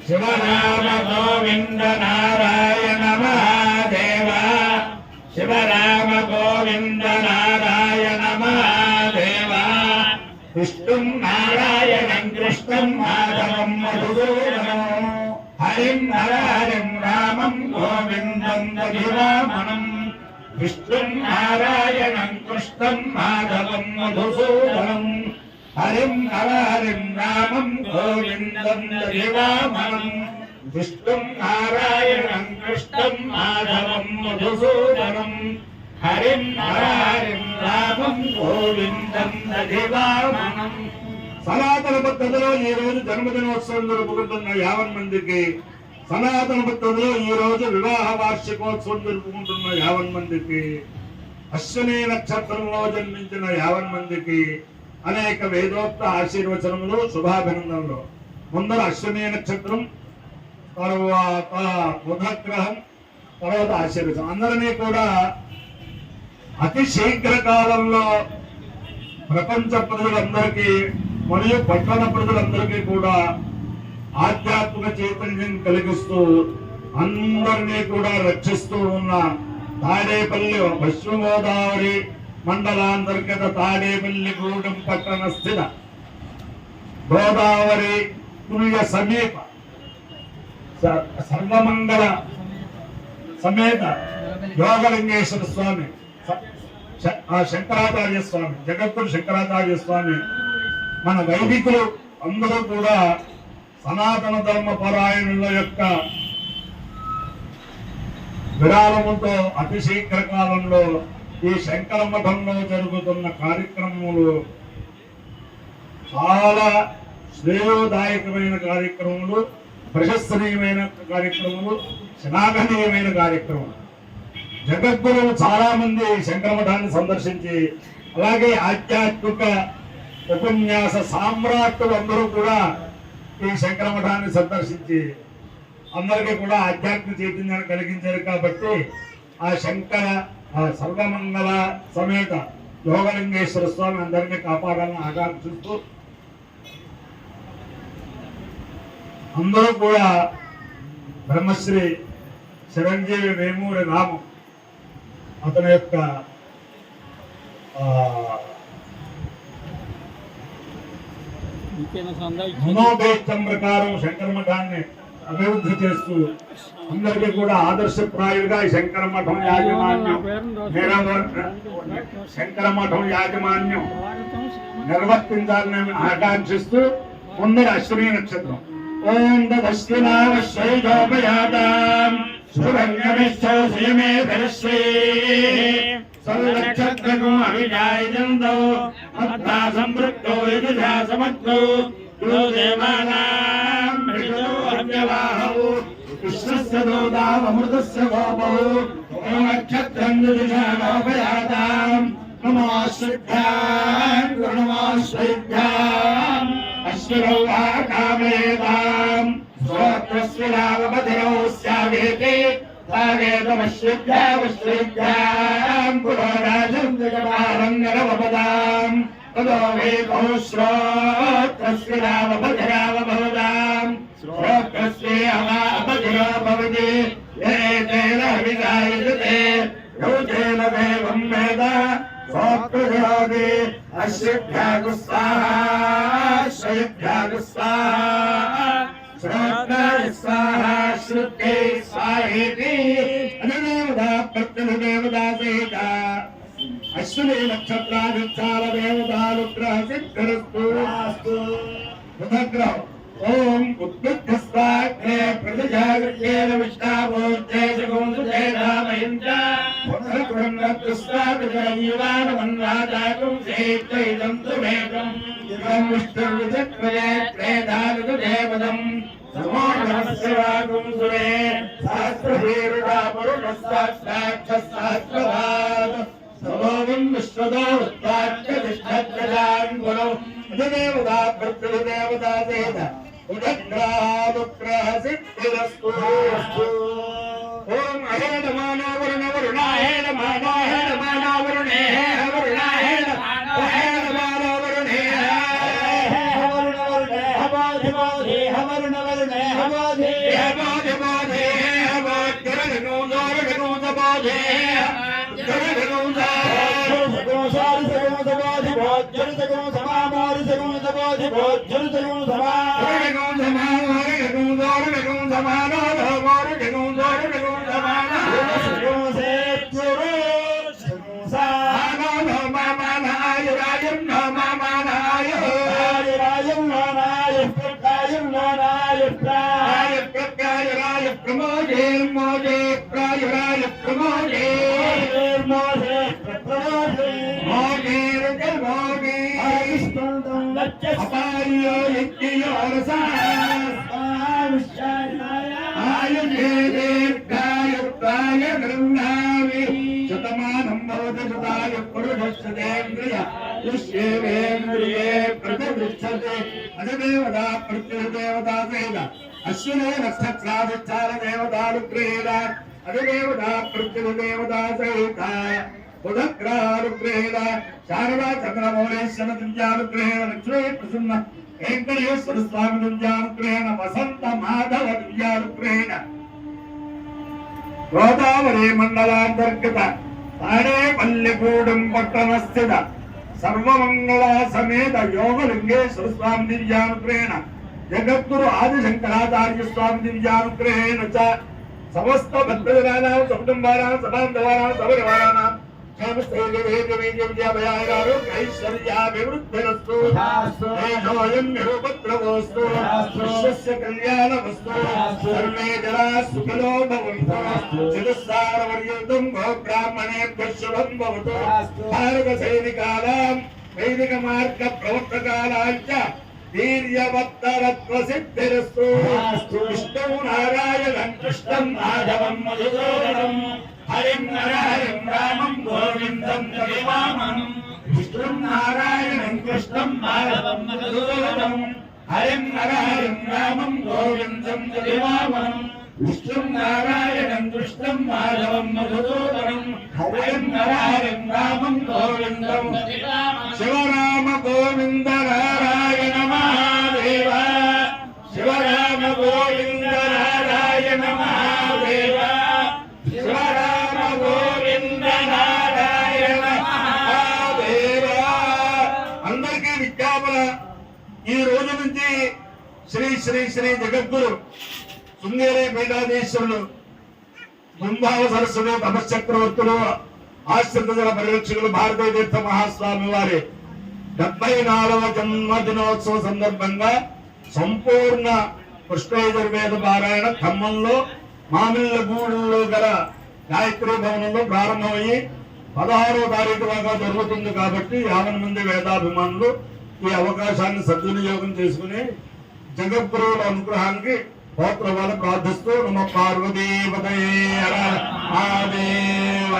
शिव राम गोविंद नारायण महादेव शिव राम गोविंद नारायण महादेव विष्णुं नारायणं कृष्णं माधवं मधुसूदनं हरिं हरिं रामं गोविन्दं दधिवामनं विष्णुं नारायणं कृष्णं माधवं मधुसूदनं हरिं हरिं रामं गोविन्दं दधिवामनं विष्णुं नारायणं कृष्णं माधवं मधुसूदनं हरिं हरिं रामं गोविन्दं दधिवामनं సనాతన పద్ధతిలో ఈ రోజు జన్మదినోత్సవం జరుపుకుంటున్న 50 మందికి, సనాతన పద్ధతిలో ఈ రోజు వివాహ వార్షికోత్సవం జరుపుకుంటున్న 50 మందికి, అశ్విని నక్షత్రంలో జన్మించిన 50 మందికి అనేక వేదోక్త ఆశీర్వచనములు, శుభాభినందనలు. ముందర అశ్విని నక్షత్రం, తర్వాత బుధగ్రహం, తర్వాత ఆశీర్వచనం. అందరినీ కూడా అతి శీఘ్ర కాలంలో ప్రపంచ ప్రజలందరికీ మరియు పట్టణ ప్రజలందరికీ కూడా ఆధ్యాత్మిక చైతన్యం కలిగిస్తూ అందరినీ కూడా రక్షిస్తూ ఉన్న తాడేపల్లి పశ్చిమ గోదావరి మండలాంతర్గత తాడేపల్లిగూడెం పట్టణ స్థిత గోదావరి తుల్య సమీప సర్వమంగళ సమేత యోగలింగేశ్వర స్వామి, శంకరాచార్య స్వామి, జగద్గురు శంకరాచార్య స్వామి, మన వైదికులు అందరూ కూడా సనాతన ధర్మ పరాయణుల యొక్క విరాళముతో అతి శీఘ్ర కాలంలో ఈ శంకర మఠంలో జరుగుతున్న కార్యక్రమములు చాలా శ్రేయోదాయకమైన కార్యక్రమములు, ప్రశస్తనీయమైన కార్యక్రమములు, శ్లాఘనీయమైన కార్యక్రమములు. జగద్గురువు చాలా మంది శంకర మఠాన్ని సందర్శించి, అలాగే ఆధ్యాత్మిక ఉపన్యాస సామ్రాట్లు అందరూ కూడా ఈ శంకర మఠాన్ని సందర్శించి అందరికీ కూడా ఆధ్యాత్మిక చైతన్యాన్ని కలిగించారు. కాబట్టి ఆ శంకర సర్వమంగళ సమేత యోగలింగేశ్వర స్వామి అందరినీ కాపాడాలని ఆకాంక్షిస్తూ అందరూ కూడా బ్రహ్మశ్రీ చిరంజీవి వేమూరి రాము అతని యొక్క మనోభేత్యం ప్రకారం శంకర మఠాన్ని అభివృద్ధి చేస్తూ అందరికీ కూడా ఆదర్శప్రాయులుగా శంకర మఠం యాజమాన్యం నిర్వర్తించాలని ఆకాంక్షిస్తూ ముందర అశ్విని నక్షత్రం. ఓం దశ్వినాశ్వైజోపయాతాం సురంగమిశ్చోసయమే ధరిశ్రీ సర్వనక్షత్రకం అభిజాయజంతో మత్తా సంపృక్తో యజుషా సమక్తో దేవానాం మృషో అవ్యవాహౌ కృష్ణస్య దోదామృతస్య గోపౌ నక్షత్రం యజుషా లోపయాతాం నమోశ్రుభ్యాం నమోశ్రుభ్యాం అశ్వినౌ వా కామయేతాం శ్రోత్రస్వినావపతిరౌ స్యావేతి తావేదమశ్రుభ్యాం పురోరాజం జగమారం నరవపదాం తదో వేదో శ్రోత్రస్వినావపతిరావభవదాం శ్రోత్రస్వే అవాపతిరో భవతి ఏతేన విజాయతే యోజేన దేవం వేద స్వప్రజోది అశ్రుభ్యాగు స్వాహా శ్రయభ్యాగు స్వాహా శ్రోత్రాయ స్వాహా శ్రుత్యై స్వాహేతి అనుదేవతా ప్రత్యనుదేవతా సహిత అశ్విని నక్షత్రాధిష్టాన దేవతానుగ్రహ సిద్ధిరస్తు. బుధగ్రహం ఓం ఉద్బుద్ధస్వాగ్నే ప్రతిజాగృత్యేన విష్ణాభోజ్యేషగోంసుజేధామయంచ పునఃపునఃస్వామిజయవానమన్వాదాకం సేత్వైదం సుమేకం ఇదం విష్ణుర్విచక్రయే త్రేధానుదేవదం సమోఢమస్యవాగం సురే సహస్రహీరుడా పురుషస్సాక్షాక్షస్సహస్రవాద సమోవం విశ్వదో ఉత్పాద్యతిష్ఠత్రజాన్ గురౌ దేవతా ప్రత్యుదేవతా సేన ఉదగ్రహానుగ్రహ సిద్ధిరస్తు. ఓం అహేణ మానో వరుణ వరుణాహేణ మానో హేణ మానో వరుణే వరుణాహేణ హేణ మానో వరుణే వరుణ వరుణే హవాధి వరుణ వరుణే శతమానం భవతశతాయ పురుషేంద్రియ యుష్యేంద్రియే ప్రతిష్టతే అజదేవతా ప్రత్యుదేవతా సేన అశ్వినే నక్షత్రాధిష్టాన దేవతానుగ్రహేణ అజదేవతా ప్రత్యుదేవతా సహిత బుధగ్రహానుగ్రహేణ శారదా చంద్రమౌళేశ్వర దివ్యానుగ్రహేణ లక్ష్మీ ప్రసన్న వెంకటేశ్వర స్వామి దివ్యానుగ్రహేణ వసంత మాధవ దివ్యానుగ్రహేణ గోదావరి మండలాంతర్గత తాడేపల్లిగూడెం పట్టణస్థిత సర్వమంగళ సమేత యోగలింగేశ్వర స్వామి దివ్యానుగ్రహేణ జగద్గురు ఆదిశంకరాచార్య స్వామి దివ్యానుగ్రహేణ చ సమస్త భక్తజనానాం సకుటుంబానాం సబాంధవానాం సపరివారానాం ఐశ్వర్యాభివృద్ధిరస్తు తేజోయం నిరుపద్రవోస్తు విశ్వస్య కళ్యాణమస్తు సర్వే జనా సుఖినో భవంతు చతుస్సారపర్యంతం గోబ్రాహ్మణేభ్యః శుభం భవతు భారత సైనికానాం వైదిక మార్గ ప్రవర్తకానాంచ వీర్యవత్తరత్వ సిద్ధిరస్తు విష్ణు నారాయణం కృష్ణం మాధవం మధుసూదనం హరిం నరహరిం రామం గోవిందం జయవామనం విష్ణుం నారాయణం కృష్ణం మాధవం మధుసూదనం హరిం నరహరిం రామం గోవిందం జయవామనం విష్ణుం నారాయణం కృష్ణం మాధవం మధుసూదనం హరిం నరహరిం రామం గోవిందం శివరామ గోవింద నారాయణ మహాదేవ శివరామ గోవింద నారాయణ మహాదేవ శివరామ గోవింద నారాయణ మహాదేవ. అందరికీ విజ్ఞాపన, ఈ రోజు నుంచి శ్రీ శ్రీ శ్రీ జగద్గురు శృంగేరి పీఠాధీశ్వరులు బృందావ సరస్సులు తపశ్చక్రవర్తులు ఆశ్రిత జల పరిరక్షకులు భారతీయ తీర్థ మహాస్వామి వారి 74వ జన్మదినోత్సవ సందర్భంగా సంపూర్ణ కృష్ణయజుర్వేద పారాయణ ఖమ్మంలో మామిళ్ళగూడెంలో గల గాయత్రి భవనంలో ప్రారంభమయ్యి 16వ తారీఖు దాకా జరుగుతుంది. కాబట్టి 50 మంది వేదాభిమానులు ఈ అవకాశాన్ని సద్వినియోగం చేసుకుని జగద్గురువుల అనుగ్రహానికి గోత్రవాళ్ళు ప్రార్థిస్తూ నమ పార్వతీపతయే హర మహాదేవ.